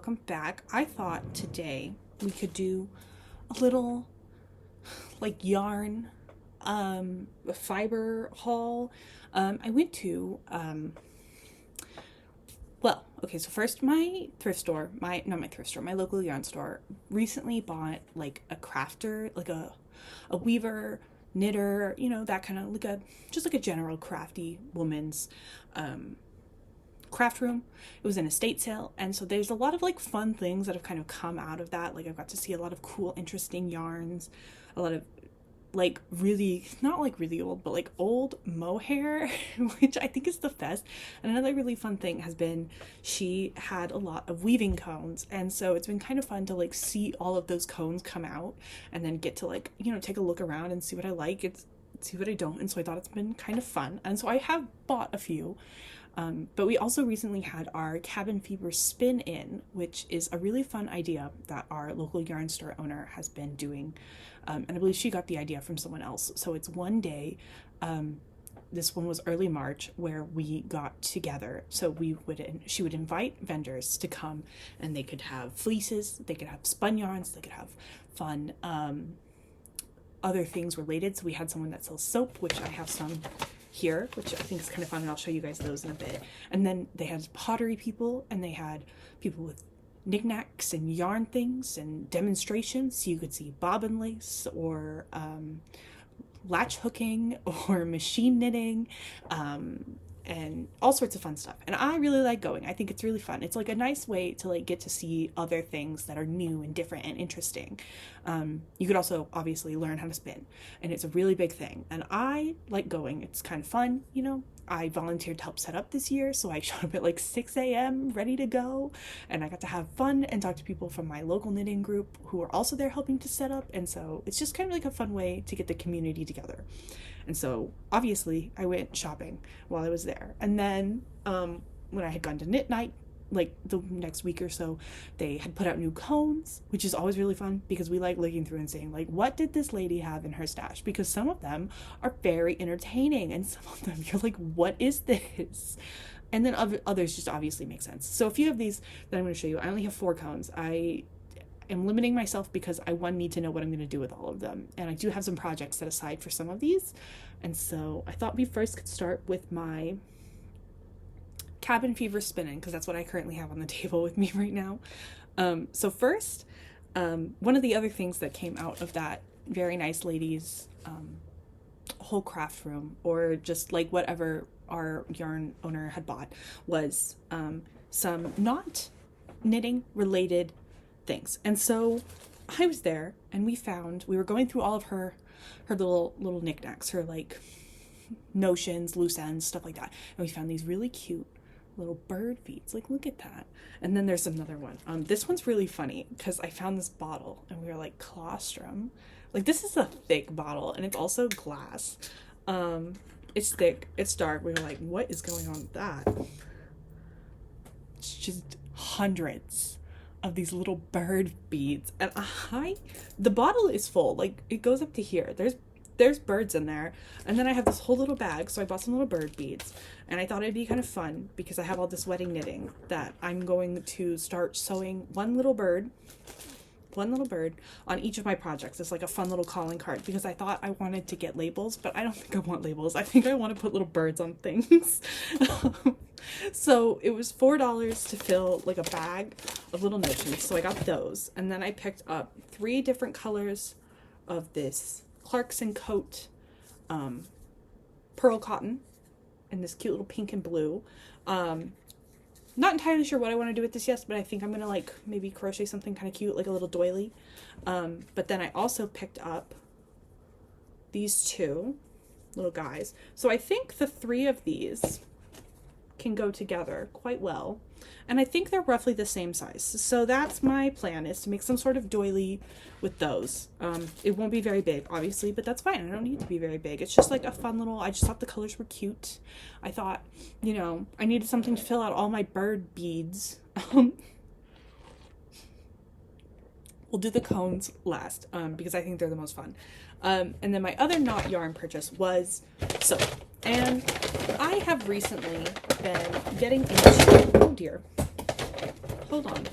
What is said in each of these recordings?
welcome back. I thought today we could do a little like yarn fiber haul. I went to so first my thrift store, my local yarn store recently bought like a crafter, like a weaver, knitter, that kind of like a general crafty woman's craft room. It was an estate sale, and so there's a lot of like fun things that have kind of come out of that. Like I've got to see a lot of cool, interesting yarns, a lot of like really, not like really old, but like old mohair, which I think is the best. And another really fun thing has been she had a lot of weaving cones, and so it's been kind of fun to like see all of those cones come out and then get to like, take a look around and see what I like, see what I don't. And so I thought it's been kind of fun, and so I have bought a few. But we also recently had our cabin fever spin in, which is a really fun idea that our local yarn store owner has been doing. And I believe she got the idea from someone else. So it's one day, this one was early March, where we got together. So she would invite vendors to come, and they could have fleeces, they could have spun yarns, they could have fun other things related. So we had someone that sells soap, which I have some here, which I think is kind of fun, and I'll show you guys those in a bit. And then they had pottery people, and they had people with knickknacks and yarn things and demonstrations, so you could see bobbin lace or latch hooking or machine knitting, and all sorts of fun stuff. And I really like going. I think it's really fun. It's like a nice way to like get to see other things that are new and different and interesting. You could also obviously learn how to spin, and it's a really big thing. And I like going. It's kind of fun, I volunteered to help set up this year, so I showed up at like 6 a.m. ready to go, and I got to have fun and talk to people from my local knitting group who are also there helping to set up. And so it's just kind of like a fun way to get the community together. And so obviously I went shopping while I was there. And then when I had gone to knit night, like the next week or so, they had put out new cones, which is always really fun because we like looking through and saying like, what did this lady have in her stash? Because some of them are very entertaining, and some of them you're like, what is this? And then others just obviously make sense. So a few of these that I'm going to show you, I only have 4 cones. I am limiting myself because I need to know what I'm going to do with all of them, and I do have some projects set aside for some of these. And so I thought we first could start with my cabin fever spinning, because that's what I currently have on the table with me right now. So first, one of the other things that came out of that very nice lady's whole craft room, or just like whatever our yarn owner had bought, was some not knitting related things. And so I was there, and we were going through all of her little knickknacks, her like notions, loose ends, stuff like that. And we found these really cute little bird feet. Like, look at that. And then there's another one. This one's really funny because I found this bottle, and we were like, colostrum. Like, this is a thick bottle, and it's also glass. It's thick, it's dark. We were like, what is going on with that? It's just hundreds of these little bird beads, and the bottle is full. Like, it goes up to here. There's birds in there, and then I have this whole little bag, so I bought some little bird beads, and I thought it'd be kind of fun because I have all this wedding knitting that I'm going to start sewing one little bird on each of my projects. It's like a fun little calling card, because I thought I wanted to get labels, but I don't think I want labels. I think I want to put little birds on things. So it was $4 to fill like a bag of little notions, so I got those, and then I picked up 3 different colors of this Clarkson coat pearl cotton, and this cute little pink and blue. Not entirely sure what I want to do with this yet, but I think I'm gonna like maybe crochet something kind of cute, like a little doily. But then I also picked up these 2 little guys, so I think the 3 of these can go together quite well, and I think they're roughly the same size. So that's my plan, is to make some sort of doily with those. It won't be very big, obviously, but that's fine. I don't need it to be very big. It's just like a fun little, I just thought the colors were cute. I thought, I needed something to fill out all my bird beads. We'll do the cones last, because I think they're the most fun. And then my other not yarn purchase was soap. And I have recently been getting into, oh dear, hold on.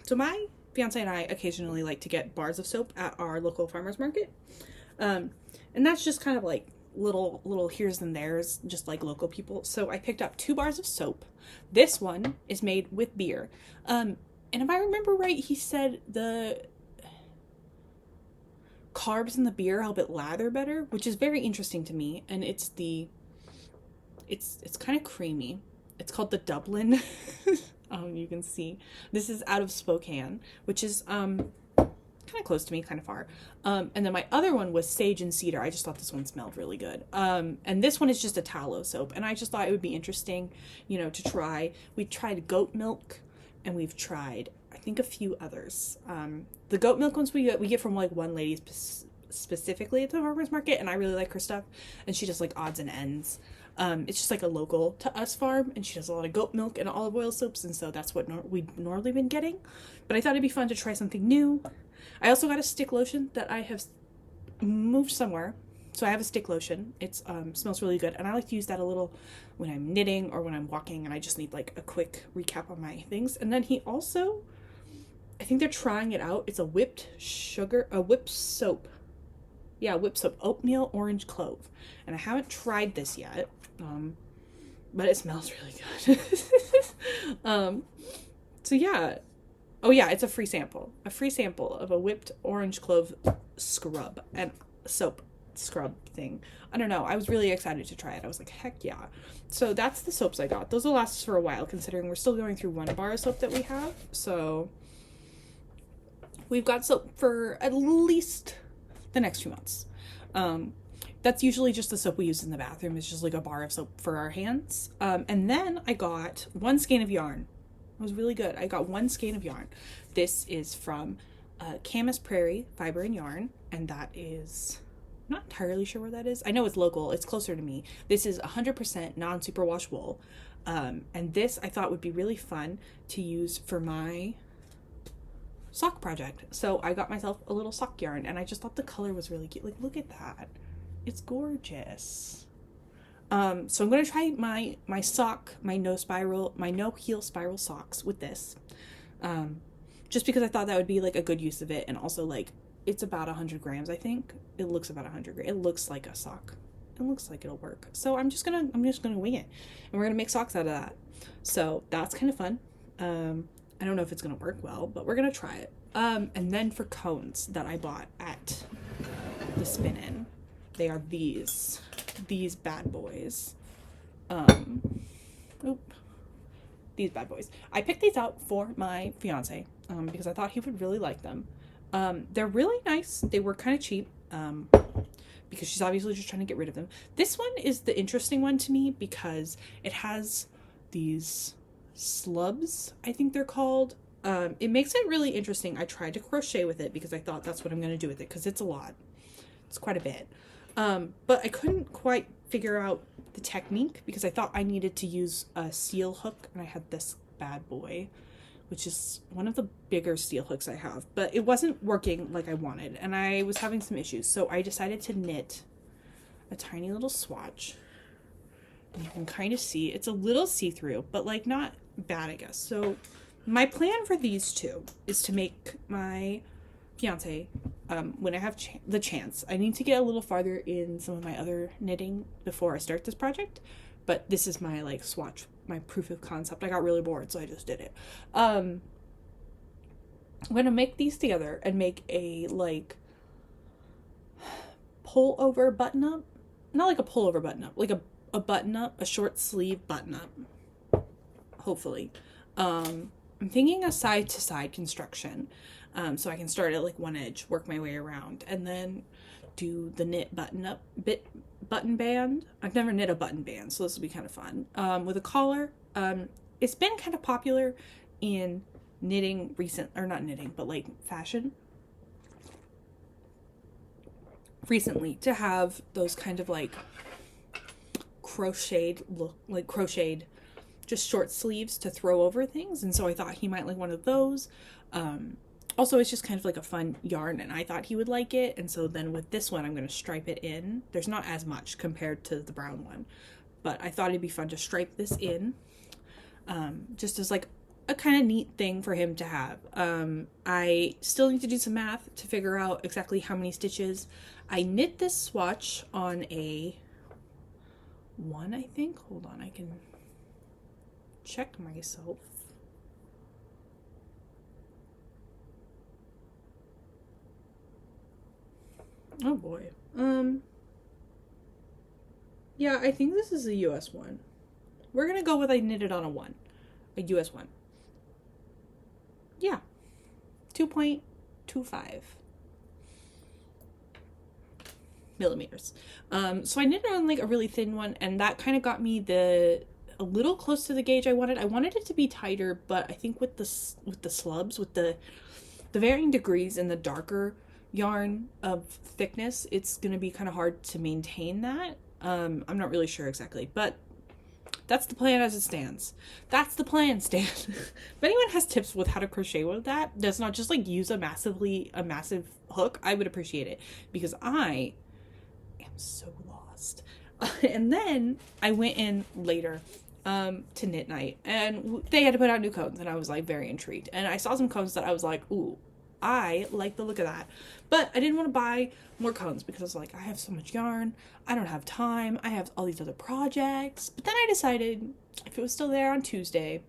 So my fiance and I occasionally like to get bars of soap at our local farmers market. And that's just kind of like little here's and there's, just like local people. So I picked up 2 bars of soap. This one is made with beer. And if I remember right, he said the carbs in the beer help it lather better, which is very interesting to me. And it's kind of creamy. It's called the Dublin. You can see this is out of Spokane, which is kind of close to me, kind of far. And then my other one was sage and cedar. I just thought this one smelled really good. And this one is just a tallow soap, and I just thought it would be interesting, to try. We tried goat milk, and we've tried, I think, a few others. The goat milk ones we get from like one lady specifically at the farmers market, and I really like her stuff, and she does like odds and ends. It's just like a local to us farm, and she does a lot of goat milk and olive oil soaps, and so that's what we've normally been getting. But I thought it'd be fun to try something new. I also got a stick lotion that I have moved somewhere, so I have a stick lotion. It smells really good, and I like to use that a little when I'm knitting or when I'm walking, and I just need like a quick recap on my things. And then he also, I think they're trying it out. It's a whipped soap. Yeah, whipped soap, oatmeal, orange, clove. And I haven't tried this yet, but it smells really good. So yeah. Oh yeah, it's a free sample of a whipped orange clove scrub and soap scrub thing. I don't know. I was really excited to try it. I was like, heck yeah. So that's the soaps I got. Those will last us for a while, considering we're still going through 1 bar of soap that we have. So we've got soap for at least the next few months. That's usually just the soap we use in the bathroom. It's just like a bar of soap for our hands. And then I got 1 skein of yarn. It was really good. I got 1 skein of yarn. This is from Camas Prairie Fiber and Yarn, and that is, I'm not entirely sure where that is. I know it's local. It's closer to me. This is 100% non-superwash wool, and this I thought would be really fun to use for my sock project. So I got myself a little sock yarn, and I just thought the color was really cute. Like, look at that. It's gorgeous. So I'm going to try my no heel spiral socks with this. Just because I thought that would be like a good use of it. And also like, it's about 100 grams, I think. It looks about 100 grams. It looks like a sock. It looks like it'll work. So I'm just going to wing it, and we're going to make socks out of that. So that's kind of fun. I don't know if it's going to work well, but we're going to try it. And then for cones that I bought at the Spin-In, they are these bad boys. These bad boys. I picked these out for my fiance, because I thought he would really like them. They're really nice. They were kind of cheap, because she's obviously just trying to get rid of them. This one is the interesting one to me because it has these slubs, I think they're called. It makes it really interesting. I tried to crochet with it because I thought that's what I'm going to do with it, because it's a lot. It's quite a bit. But I couldn't quite figure out the technique because I thought I needed to use a seal hook, and I had this bad boy, which is one of the bigger steel hooks I have, but it wasn't working like I wanted, and I was having some issues. So I decided to knit a tiny little swatch, and you can kind of see it's a little see-through, but like not bad, I guess. So my plan for these 2 is to make my fiance, when I have the chance. I need to get a little farther in some of my other knitting before I start this project, but this is my like swatch, my proof of concept. I got really bored, so I just did it. I'm gonna make these together and make a like pull over button up, not like a pull over button up, like a button up, a short sleeve button up, hopefully. I'm thinking a side to side construction. So I can start at like one edge, work my way around, and then do the knit button band. I've never knit a button band, so this will be kind of fun. With a collar. It's been kind of popular in knitting not knitting, but like fashion recently to have those kind of like crocheted just short sleeves to throw over things. And so I thought he might like one of those. Also, it's just kind of like a fun yarn, and I thought he would like it. And so then with this one, I'm going to stripe it in. There's not as much compared to the brown one, but I thought it'd be fun to stripe this in, just as like a kind of neat thing for him to have. I still need to do some math to figure out exactly how many stitches. I knit this swatch on a 1, I think. Hold on, I can check myself. Oh boy. Yeah, I think this is a US one. We're gonna go with I knitted on a 1. A US one. Yeah. 2.25 millimeters. So I knitted on like a really thin one, and that kind of got me a little close to the gauge I wanted. I wanted it to be tighter, but I think with the slubs, with the varying degrees in the darker yarn of thickness, it's gonna be kind of hard to maintain that. I'm not really sure exactly, but that's the plan as it stands. That's the plan, Stan. If anyone has tips with how to crochet with that, does not just like use a massive hook, I would appreciate it, because I am so lost. And then I went in later to knit night, and they had to put out new cones, and I was like very intrigued. And I saw some cones that I was like, ooh, I like the look of that. But I didn't want to buy more cones because I was like, I have so much yarn. I don't have time. I have all these other projects. But then I decided if it was still there on Tuesday,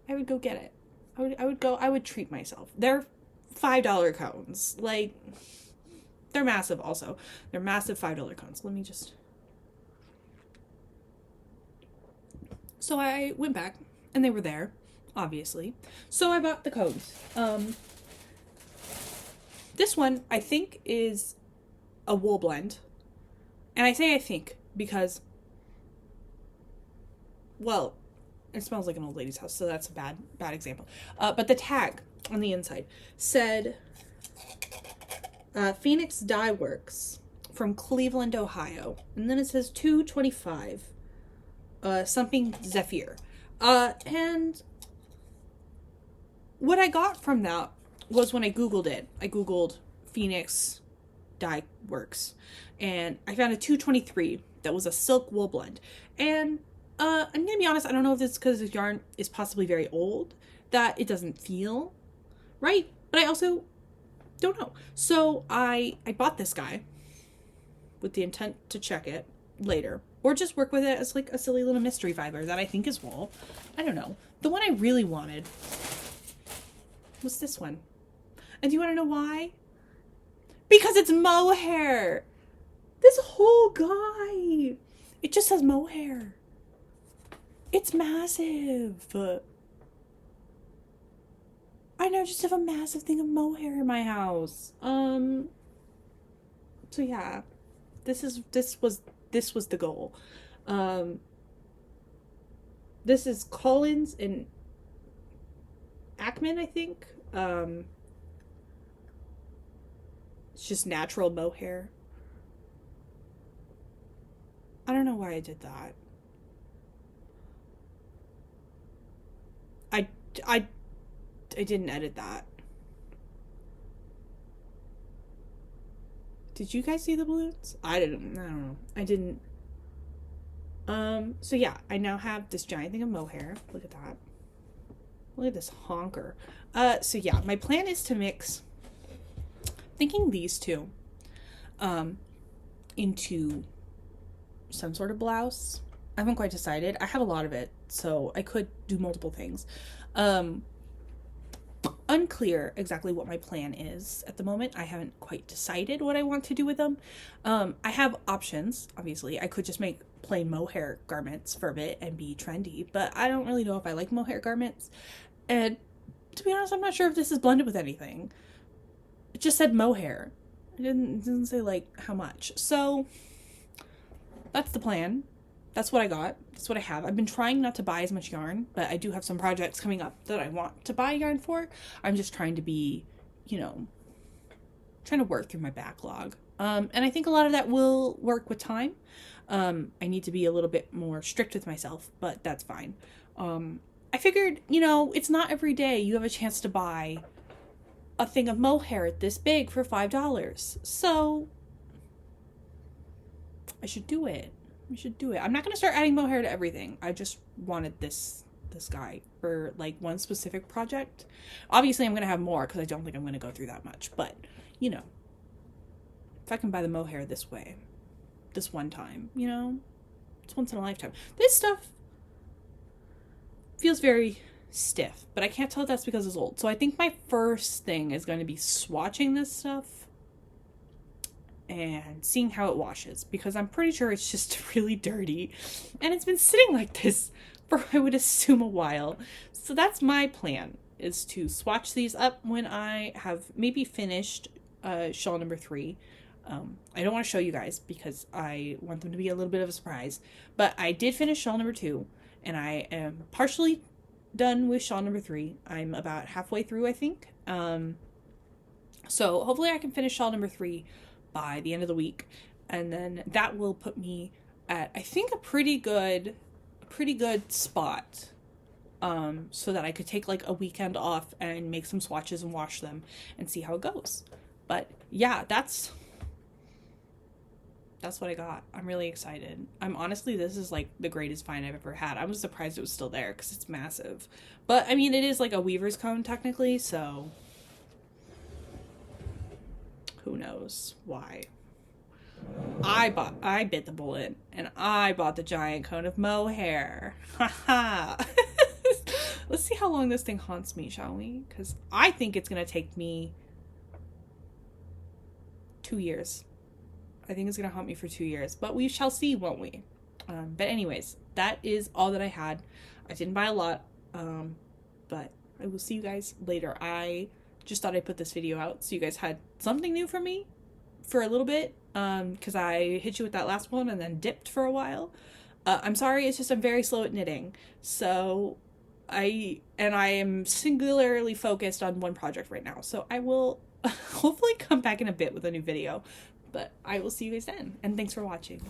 I would go get it. I would treat myself. They're $5 cones. Like, they're massive also. They're massive $5 cones. Let me just... So I went back and they were there, obviously. So I bought the cones. This one, I think, is a wool blend. And I say I think because, well, it smells like an old lady's house, so that's a bad example. But the tag on the inside said Phoenix Dye Works from Cleveland, Ohio. And then it says 225 something Zephyr. And what I got from that was when I Googled it. I Googled Phoenix Dye Works, and I found a 223 that was a silk wool blend. And I'm gonna be honest, I don't know if it's because the yarn is possibly very old that it doesn't feel right, but I also don't know. So I bought this guy with the intent to check it later, or just work with it as like a silly little mystery fiber that I think is wool. I don't know. The one I really wanted was this one. And do you want to know why? Because it's mohair. This whole guy, it just says mohair. It's massive. I know, just have a massive thing of mohair in my house. So yeah, this was the goal. This is Collins and Ackman, I think. It's just natural mohair. I don't know why I did that. I didn't edit that. Did you guys see the balloons? I don't know. I didn't. So yeah, I now have this giant thing of mohair. Look at that. Look at this honker. So yeah, my plan is to mix, thinking these two, into some sort of blouse. I haven't quite decided. I have a lot of it, so I could do multiple things. Unclear exactly what my plan is at the moment. I haven't quite decided what I want to do with them. I have options, obviously. I could just make plain mohair garments for a bit and be trendy, but I don't really know if I like mohair garments. And to be honest, I'm not sure if this is blended with anything. It just said mohair. It didn't say like how much. So that's the plan. That's what I got. That's what I have. I've been trying not to buy as much yarn, but I do have some projects coming up that I want to buy yarn for. I'm just trying to be, trying to work through my backlog. And I think a lot of that will work with time. I need to be a little bit more strict with myself, but that's fine. I figured, it's not every day you have a chance to buy a thing of mohair this big for $5. So I should do it. I'm not going to start adding mohair to everything. I just wanted this this guy for like one specific project. Obviously I'm going to have more because I don't think I'm going to go through that much, but you know, if I can buy the mohair this way, this one time, you know, it's once in a lifetime. This stuff feels very stiff, but I can't tell if that's because it's old. So I think my first thing is going to be swatching this stuff and seeing how it washes, because I'm pretty sure it's just really dirty and it's been sitting like this for, I would assume, a while. So that's my plan, is to swatch these up when I have maybe finished shawl number 3. I don't want to show you guys because I want them to be a little bit of a surprise, but I did finish shawl number 2 and I am partially done with shawl number 3. I'm about halfway through, I think. So hopefully I can finish shawl number 3 by the end of the week, and then that will put me at, I think, a pretty good spot, so that I could take like a weekend off and make some swatches and wash them and see how it goes. But yeah, that's what I got. I'm really excited. Honestly, this is like the greatest find I've ever had. I was surprised it was still there because it's massive, but I mean, it is like a weaver's cone technically, so who knows why. I bit the bullet and I bought the giant cone of mohair. Haha. Let's see how long this thing haunts me, shall we? Because I think it's gonna take me 2 years. I think it's gonna haunt me for 2 years, but we shall see, won't we? But anyways, that is all that I had. I didn't buy a lot, but I will see you guys later. I just thought I'd put this video out so you guys had something new from me for a little bit, because I hit you with that last one and then dipped for a while. I'm sorry, it's just I'm very slow at knitting, so I am singularly focused on one project right now, so I will hopefully come back in a bit with a new video, but I will see you guys then, and thanks for watching.